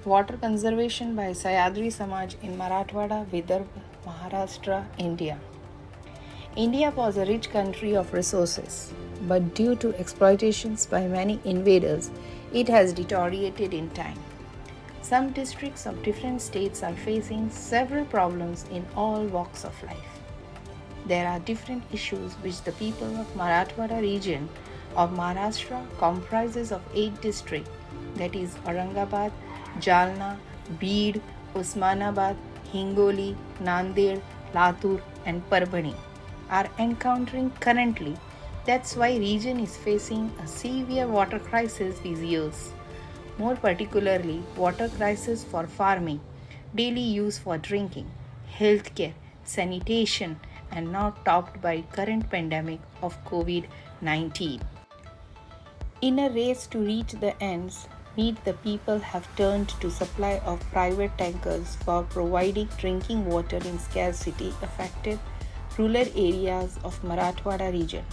Water conservation by Sahyadri Samaj in Marathwada, Vidarbha, Maharashtra, India. India was a rich country of resources, but due to exploitations by many invaders, it has deteriorated in time. Some districts of different states are facing several problems in all walks of life. There are different issues which the people of Marathwada region of Maharashtra comprises of 8 districts, that is Aurangabad, Jalna, Beed, Osmanabad, Hingoli, Nanded, Latur and Parbhani are encountering currently. That's why region is facing a severe water crisis these years. More particularly, water crisis for farming, daily use for drinking, healthcare, sanitation, and now topped by current pandemic of COVID-19. In a race to reach the ends, meet the people have turned to supply of private tankers for providing drinking water in scarcity affected rural areas of Marathwada region.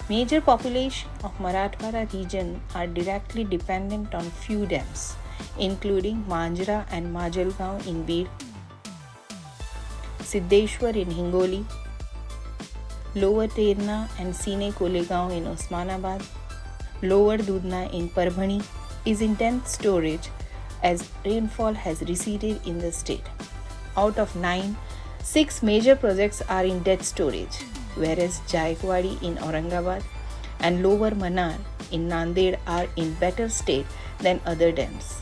Major population of Marathwada region are directly dependent on few dams, including Manjra and Majalgaon in Beed, Siddeshwar in Hingoli, Lower Terna and Sine Kolegaon in Osmanabad, Lower Dudna in Parbhani is in dense storage as rainfall has receded in the state. Out of 9, 6 major projects are in dead storage, whereas Jaikwadi in Aurangabad and Lower Manar in Nanded are in better state than other dams.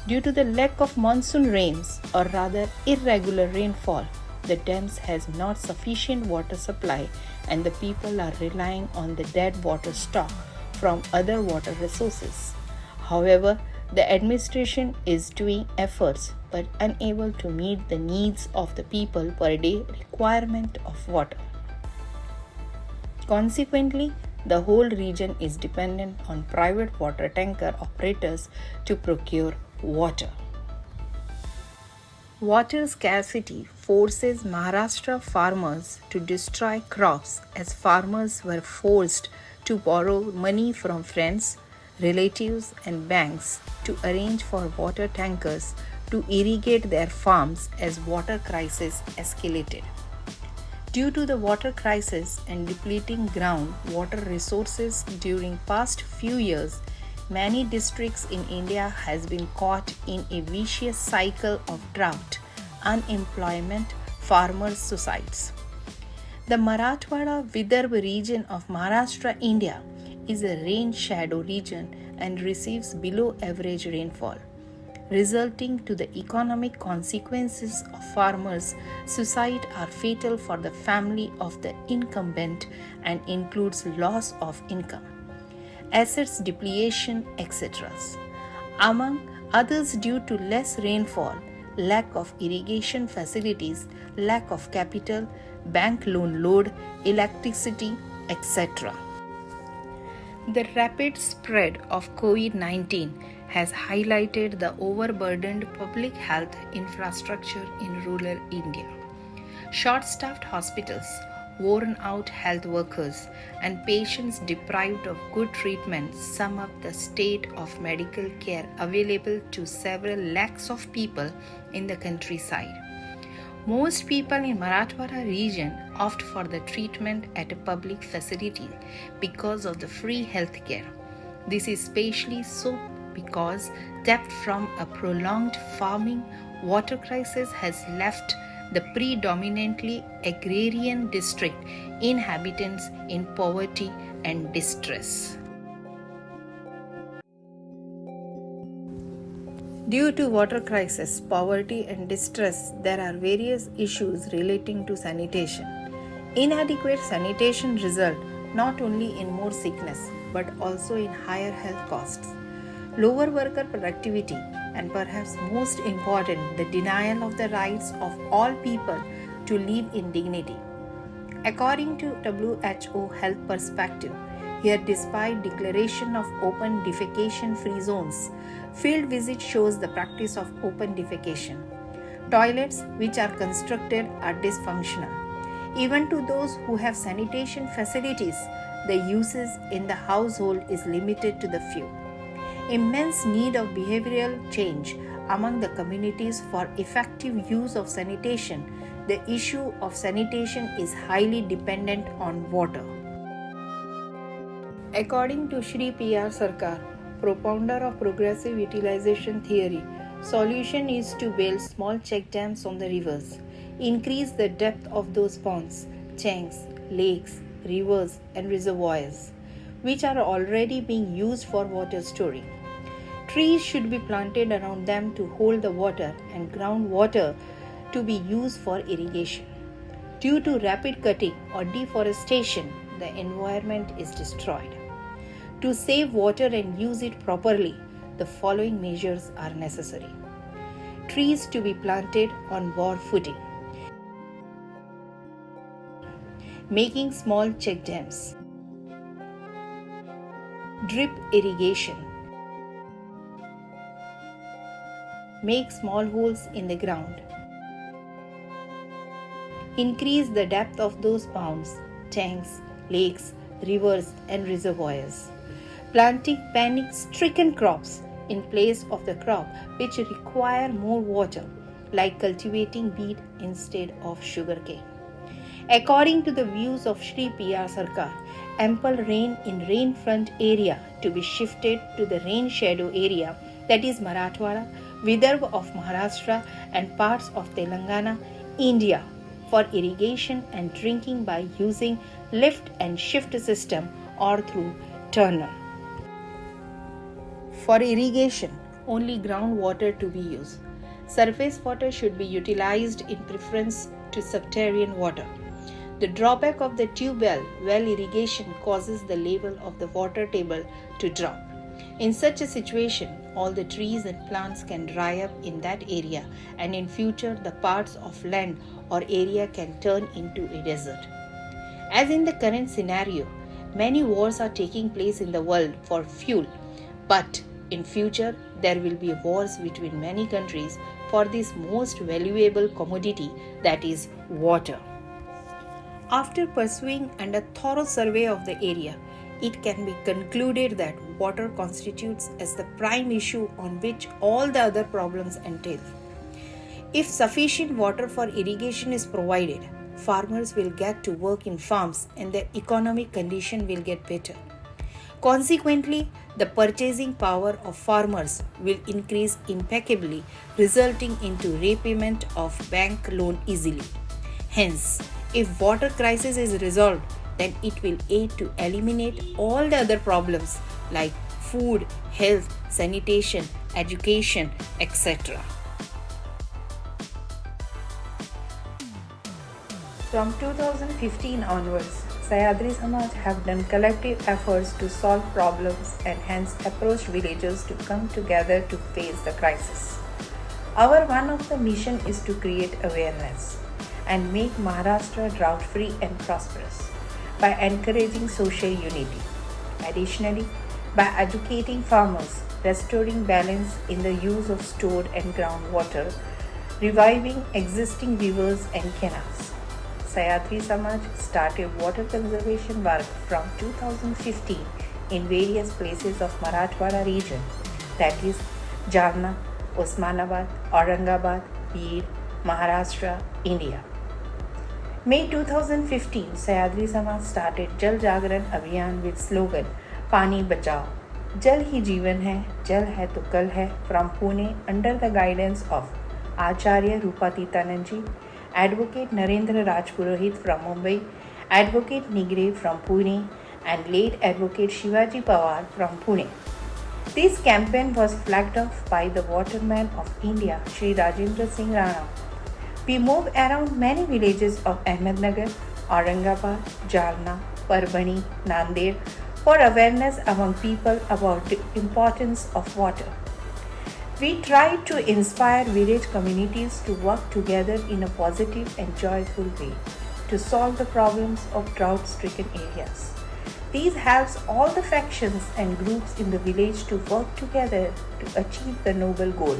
Due to the lack of monsoon rains, or rather irregular rainfall, the dams has not sufficient water supply and the people are relying on the dead water stock from other water resources. However, the administration is doing efforts but unable to meet the needs of the people per day requirement of water. Consequently, the whole region is dependent on private water tanker operators to procure water. Water scarcity forces Maharashtra farmers to destroy crops as farmers were forced to borrow money from friends, relatives and banks to arrange for water tankers to irrigate their farms as water crisis escalated. Due to the water crisis and depleting ground water resources during past few years, many districts in India has been caught in a vicious cycle of drought, unemployment, farmers' suicides. The Marathwada Vidarbha region of Maharashtra, India is a rain shadow region and receives below average rainfall, resulting to the economic consequences of farmers' suicide are fatal for the family of the incumbent and includes loss of income, assets depletion, etc. Among others, due to less rainfall, lack of irrigation facilities, lack of capital, bank loan load, electricity, etc. The rapid spread of COVID-19 has highlighted the overburdened public health infrastructure in rural India. Short-staffed hospitals, worn-out health workers, and patients deprived of good treatment sum up the state of medical care available to several lakhs of people in the countryside. Most people in Marathwada region opt for the treatment at a public facility because of the free health care. This is especially so because debt from a prolonged farming water crisis has left the predominantly agrarian district inhabitants in poverty and distress. Due to water crisis, poverty and distress, there are various issues relating to sanitation. Inadequate sanitation result not only in more sickness but also in higher health costs, lower worker productivity, and perhaps most important, the denial of the rights of all people to live in dignity. According to WHO Health Perspective, here despite declaration of open defecation free zones, field visit shows the practice of open defecation. Toilets which are constructed are dysfunctional. Even to those who have sanitation facilities, the uses in the household is limited to the few. Immense need of behavioral change among the communities for effective use of sanitation, the issue of sanitation is highly dependent on water. According to Shri P.R. Sarkar, propounder of progressive utilization theory, solution is to build small check dams on the rivers, increase the depth of those ponds, tanks, lakes, rivers and reservoirs, which are already being used for water storing. Trees should be planted around them to hold the water and groundwater to be used for irrigation. Due to rapid cutting or deforestation, the environment is destroyed. To save water and use it properly, the following measures are necessary. Trees to be planted on bare footing. Making small check dams. Drip irrigation. Make small holes in the ground. Increase the depth of those ponds, tanks, lakes, rivers and reservoirs. Planting panic-stricken crops in place of the crop which require more water, like cultivating wheat instead of sugarcane. According to the views of Shri P.R. Sarkar, ample rain in rain-front area to be shifted to the rain shadow area, that is Marathwada, Vidarbha of Maharashtra and parts of Telangana, India, for irrigation and drinking by using lift and shift system or through tunnel. For irrigation, only groundwater to be used. Surface water should be utilized in preference to subterranean water. The drawback of the tube well irrigation causes the level of the water table to drop. In such a situation, all the trees and plants can dry up in that area, and in future the parts of land or area can turn into a desert. As in the current scenario, many wars are taking place in the world for fuel, but in future there will be wars between many countries for this most valuable commodity, that is water. After pursuing and a thorough survey of the area, it can be concluded that water constitutes as the prime issue on which all the other problems entail. If sufficient water for irrigation is provided, farmers will get to work in farms and their economic condition will get better. Consequently, the purchasing power of farmers will increase impeccably, resulting into repayment of bank loan easily. Hence, if water crisis is resolved, then it will aid to eliminate all the other problems like food, health, sanitation, education, etc. From 2015 onwards, Sahyadri Samaj have done collective efforts to solve problems and hence approached villagers to come together to face the crisis. Our one of the mission is to create awareness and make Maharashtra drought-free and prosperous by encouraging social unity. Additionally, by educating farmers, restoring balance in the use of stored and groundwater, reviving existing rivers and canals. Sahyadri Samaj started water conservation work from 2015 in various places of Marathwada region, that is Jalna, Osmanabad, Aurangabad, Beed, Maharashtra, India. May 2015, Sahyadri Samaj started Jal Jagran Abhiyan with slogan Pani Bachao, Jal Hi Jeevan Hai, Jal Hai To Kal Hai from Pune under the guidance of Acharya Rupatitananji, Advocate Narendra Rajpurohit from Mumbai, Advocate Nigre from Pune, and late Advocate Shivaji Pawar from Pune. This campaign was flagged off by the Waterman of India, Sri Rajendra Singh Rana. We moved around many villages of Ahmednagar, Aurangabad, Jalna, Parbhani, Nanded for awareness among people about the importance of water. We tried to inspire village communities to work together in a positive and joyful way to solve the problems of drought-stricken areas. These helps all the factions and groups in the village to work together to achieve the noble goal.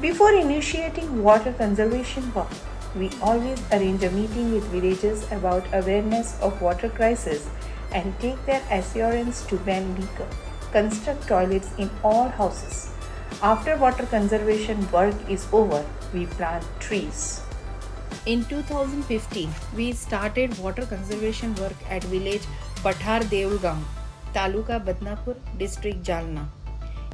Before initiating water conservation work, we always arrange a meeting with villagers about awareness of water crisis and take their assurance to ban liquor, construct toilets in all houses, After water conservation work is over, we plant trees. In 2015, we started water conservation work at village Pathar Deulgaon, Taluka Badnapur, district Jalna.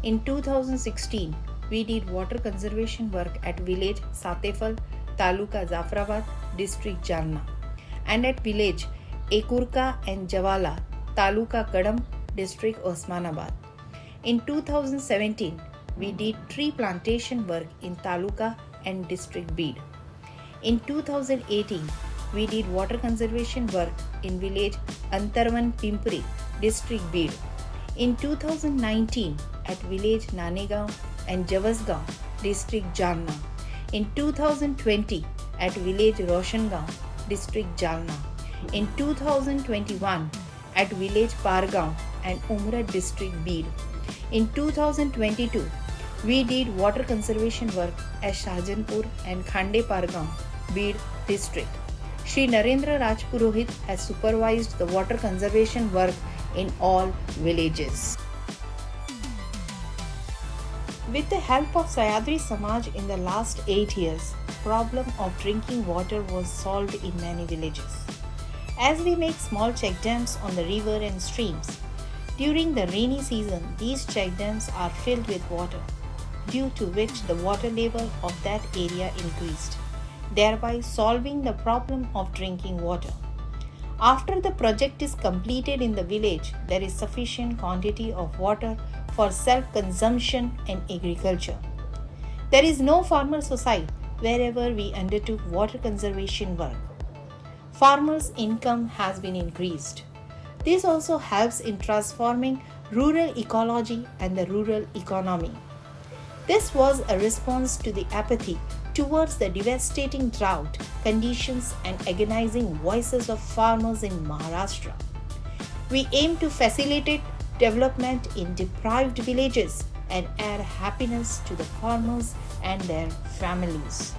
In 2016, we did water conservation work at village Satefal, Taluka Zafrabad, district Jalna, and at village Ekurka and Javala, Taluka Kadam, district Osmanabad. In 2017, we did tree plantation work in Taluka and district Beed. In 2018, we did water conservation work in village Antarvan Pimpri, district Beed. In 2019, at village Nanegaon and Javasgaon, district Jalna. In 2020, at village Roshangaon, district Jalna. In 2021, at village Pargaon and Umrad, district Beed. In 2022, we did water conservation work at Shahjanpur and Khande Pargaon, Beed district. Shri Narendra Rajpurohit has supervised the water conservation work in all villages. With the help of Sahyadri Samaj in the last 8 years, the problem of drinking water was solved in many villages. As we make small check dams on the river and streams, during the rainy season, these check dams are filled with water, due to which the water level of that area increased, thereby solving the problem of drinking water. After the project is completed in the village, there is sufficient quantity of water for self-consumption and agriculture. There is no farmer suicide wherever we undertook water conservation work. Farmers' income has been increased. This also helps in transforming rural ecology and the rural economy. This was a response to the apathy towards the devastating drought conditions and agonizing voices of farmers in Maharashtra. We aim to facilitate development in deprived villages and add happiness to the farmers and their families.